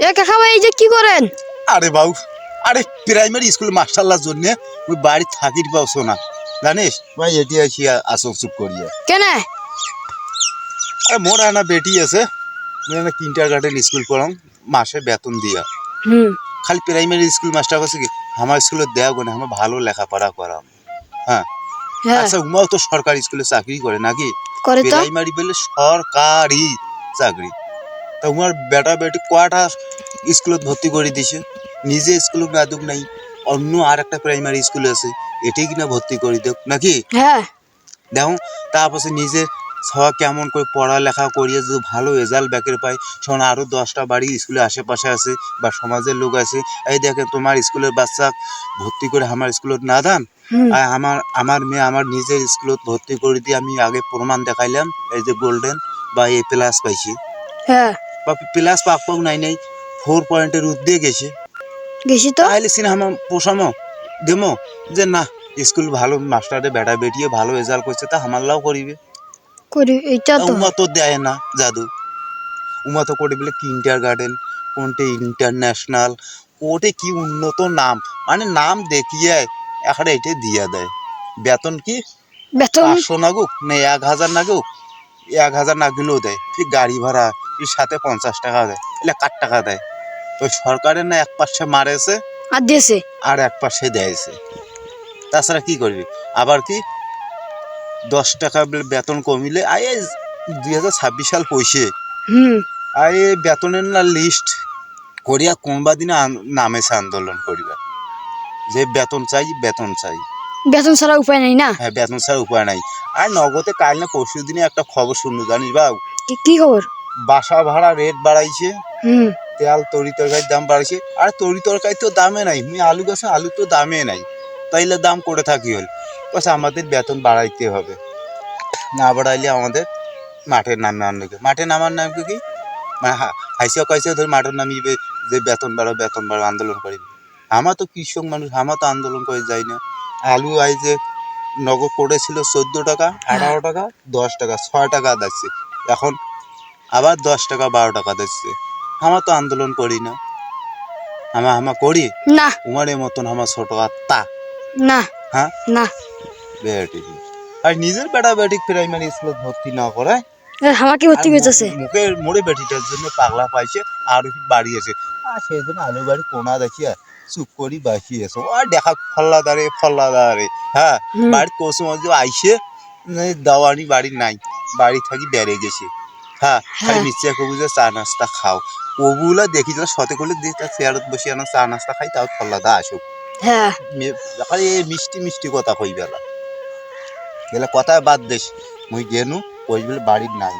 এ কাকা ভাই এই যে কি করেন? আরে বাবু, আরে প্রাইমারি স্কুল মাস্টারলার জন্য ওই বাড়ি থাকির পাওছো না, জানিস ভাই? এটি আসি আসো চুপ করিয়া। কেন? আরে মোর না বেটি আছে, মুই কিন্টার গার্ডেন স্কুল পড়াম, মাসে বেতন দিয়া। হুম। খালি প্রাইমারি স্কুল মাস্টার কাছে কি আমার স্কুলে দেওয়া গো না, আমার ভালো লেখাপড়া করাম। হ্যাঁ, হ্যাঁ আচ্ছা উমাও তো সরকারি স্কুলে চাকরি করে নাকি? করে তো। প্রাইমারি বলে সরকারি চাকরি। তা উমার বেটা বেটি কয়টা স্কুলত ভর্তি করে দিছে, নিজে স্কুলে গাদুক নাই, অন্য আর একটা প্রাইমারি স্কুল আছে এটাই কিনা ভর্তি করে দেখ নাকি? হ্যাঁ দেখো তারপরে নিজে সব কেমন করে পড়ালেখা করিয়ে যদি ভালো রেজাল্ট ব্যাকের পায়, শোন আরও 10টা বাড়ি স্কুলের আশেপাশে আছে বা সমাজের লোক আছে, এই দেখে তোমার স্কুলের বাচ্চা ভর্তি করে আমার স্কুলত না দান, হুম। আর আমার আমার মেয়ে আমার নিজের স্কুলত ভর্তি করে দিয়ে আমি আগে প্রমাণ দেখাইলাম, এই যে গোল্ডেন বা A+ পাইছি, হ্যাঁ বা প্লাস পাক পাক নাই নাই 4 পয়েন্টের ঊর্ধ্বে গেছে, গেছি তো। তাহলে সিনেমা পোষামো দেমো যে না স্কুল ভালো মাস্টারে বেটা বেটিয়ে ভালো রেজাল্ট করছে তা হামাল্লাও করিবে। করি এইটা তা তো। উমা তো দেয় না জাদু, উমা তো করে বলে কিন্টার গার্ডেন, কোনটে ইন্টারন্যাশনাল, কোটে কি উন্নত নাম, মানে নাম দেখিয়ে এখন এটাই দিয়া দেয়। বেতন কি বেতন 500 নাগুক না 1000 নাগুক, 1000 না গেলেও দেয়, ঠিক গাড়ি ভাড়া এর সাথে 50 টাকা দেয়, এলে কার টাকা দেয়? ওই সরকারের না এক পাশে মারেছে আর দিয়েছে। আর এক পাশে দেয়ছে, তাছাড়া কি করবি? আবার কি 10 টাকা বেতন কমিলে আয়ে 2026 সাল পয়সে হুম। আয়ে বেতনের না লিস্ট করিয়া কোনবা দিনে নামেছে আন্দোলন করিবা, যে বেতন চাই বেতন চাই। বেতন ছাড়া উপায় নাই না। হ্যাঁ, বেতন ছাড়া উপায় নাই। আর নগদে কাল না পরশু দিনে একটা খবর শুনলো জানিস বাবু? কি খবর? বাসা ভাড়া রেট বাড়াইছে, হুম। তেল তরি তরকারির দাম বাড়াইছে। আর তরি তরকারি তো দামে নাই, মুই আলু গাছে আলু তো দামে নাই, তাইলে দাম করে থাকি হল। বলছে আমাদের বেতন বাড়াইতে হবে, না বাড়াইলে আমাদের মাঠের নামে আনবে। মাঠে নামার নাম কি মানে হাইসিয়া কাইসিয়া ধরে মাঠের নামিবে, যে বেতন বাড়ো আন্দোলন করিবে। আমার তো কৃষক মানুষ, আমার তো আন্দোলন করে যাই না। আলু আই যে নগদ করেছিল 14 টাকা, 18 টাকা, 10 টাকা, 6 টাকা দিচ্ছে, এখন আবার 10 টাকা 12 টাকা দিচ্ছে। আমার তো আন্দোলন করি না, আমার করি না উমারের মতন আমার ছোট আত্মা। না হ্যাঁ না। বেটি, আর নিজের বেটা বেটি প্রাইমারি স্কুলে ভর্তি না করায় আমাকে আর ভর্তি করতেছে। মুখের মোড়ে বেটিটার জন্য পাগলা পাইছে আর বাড়িয়েছে। আর সেই জন্য আলু বাড়ি কোনা দেখিয়া চুপ করি বাসিয়েছে, আর দেখা ফল্লা দাঁড়ে। হ্যাঁ, হুম। বাড়ির কৌশল আইসে দাওয়ানি বাড়ি নাই, বাড়ি থাকি বেড়ে গেছে। হ্যাঁ, খালি হ্যাঁ মিষ্টি কবু যে চা নাস্তা খাও, ওগুলা দেখি যারা সতে করলে দিয়ে তার চেয়ারত বসে আনা চা নাস্তা খাই, তাও ফল্লা দা আসুক। হ্যাঁ খালি এই মিষ্টি মিষ্টি কথা কই বেলা গেলে কথা বাদ দেশ, মুই গেনু ওই বলে বাড়ির নাই।